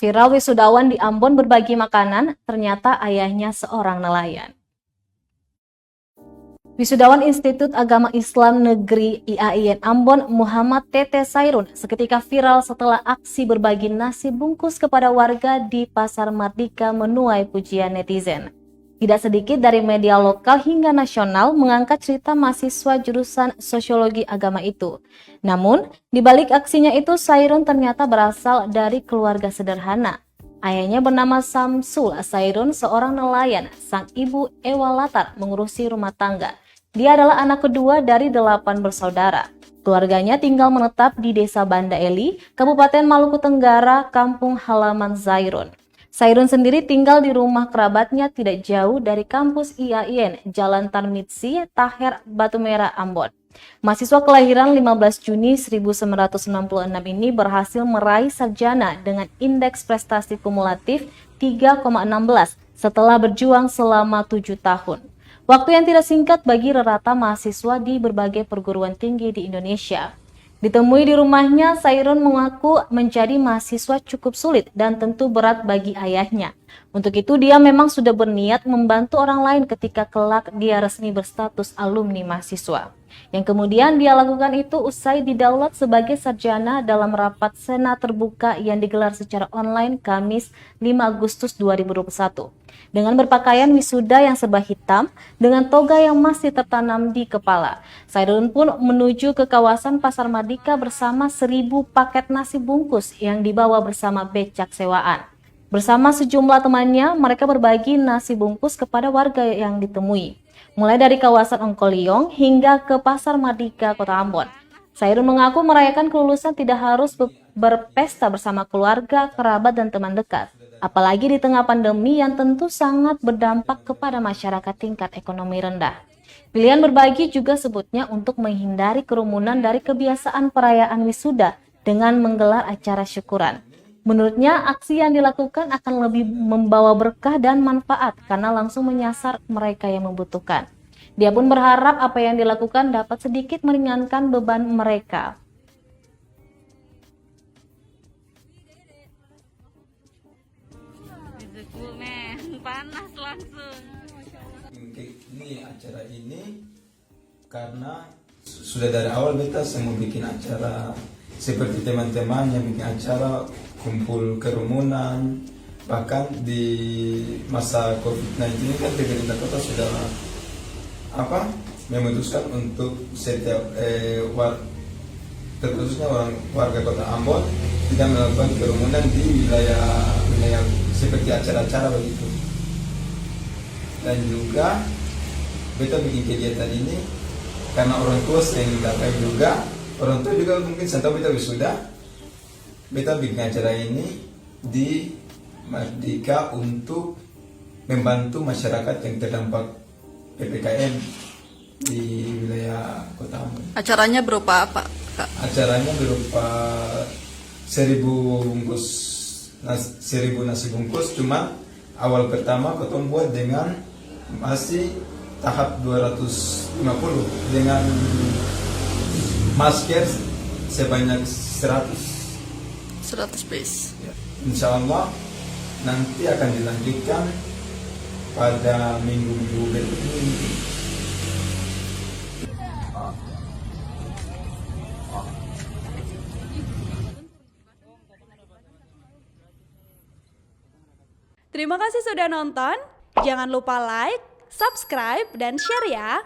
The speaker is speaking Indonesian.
Viral wisudawan di Ambon berbagi makanan, ternyata ayahnya seorang nelayan. Wisudawan Institut Agama Islam Negeri IAIN Ambon Muhammad Tete Sairun seketika viral setelah aksi berbagi nasi bungkus kepada warga di Pasar Mardika menuai pujian netizen. Tidak sedikit dari media lokal hingga nasional mengangkat cerita mahasiswa jurusan sosiologi agama itu. Namun, di balik aksinya itu Sairun ternyata berasal dari keluarga sederhana. Ayahnya bernama Samsul Sairun, seorang nelayan. Sang ibu Ewa Latar mengurusi rumah tangga. Dia adalah anak kedua dari 8 bersaudara. Keluarganya tinggal menetap di Desa Banda Eli, Kabupaten Maluku Tenggara, kampung halaman Sairun. Sairun sendiri tinggal di rumah kerabatnya tidak jauh dari kampus IAIN, Jalan Tarmitsi, Taher, Batu Merah, Ambon. Mahasiswa kelahiran 15 Juni 1966 ini berhasil meraih sarjana dengan indeks prestasi kumulatif 3,16 setelah berjuang selama 7 tahun. Waktu yang tidak singkat bagi rata mahasiswa di berbagai perguruan tinggi di Indonesia. Ditemui di rumahnya, Sairun mengaku menjadi mahasiswa cukup sulit dan tentu berat bagi ayahnya. Untuk itu dia memang sudah berniat membantu orang lain ketika kelak dia resmi berstatus alumni mahasiswa. Yang kemudian dia lakukan itu usai didaulat sebagai sarjana dalam rapat senat terbuka yang digelar secara online Kamis 5 Agustus 2021. Dengan berpakaian wisuda yang serba hitam, dengan toga yang masih tertanam di kepala, Sairun pun menuju ke kawasan Pasar Mardika bersama 1.000 paket nasi bungkus yang dibawa bersama becak sewaan. Bersama sejumlah temannya, mereka berbagi nasi bungkus kepada warga yang ditemui, mulai dari kawasan Ongkoliong hingga ke Pasar Mardika, Kota Ambon. Sairun mengaku merayakan kelulusan tidak harus berpesta bersama keluarga, kerabat, dan teman dekat. Apalagi di tengah pandemi yang tentu sangat berdampak kepada masyarakat tingkat ekonomi rendah. Pilihan berbagi juga sebutnya untuk menghindari kerumunan dari kebiasaan perayaan wisuda dengan menggelar acara syukuran. Menurutnya, aksi yang dilakukan akan lebih membawa berkah dan manfaat karena langsung menyasar mereka yang membutuhkan. Dia pun berharap apa yang dilakukan dapat sedikit meringankan beban mereka. Panas langsung. Ini acara ini karena sudah dari awal beta mau bikin acara seperti teman-teman yang bikin acara kumpul kerumunan. Bahkan di masa COVID-19 ini kan pemerintah kota sudah memutuskan untuk setiap terkhususnya warga kota Ambon tidak melakukan kerumunan di wilayah seperti acara-acara begitu. Dan juga beta bikin kegiatan ini karena orang tua sering datang juga, orang tua juga mungkin tahu beta wisuda. Beta bikin acara ini di Mardika untuk membantu masyarakat yang terdampak PPKM di wilayah Kota Ambon. Acaranya berupa apa, Kak? Acaranya berupa 1.000 bungkus 1.000 nasi bungkus, cuma awal pertama kita buat dengan masih tahap 250 dengan masker sebanyak 100 piece. Insya Allah nanti akan dilanjutkan pada minggu-minggu berikutnya. Terima kasih sudah nonton. Jangan lupa like, subscribe, dan share ya.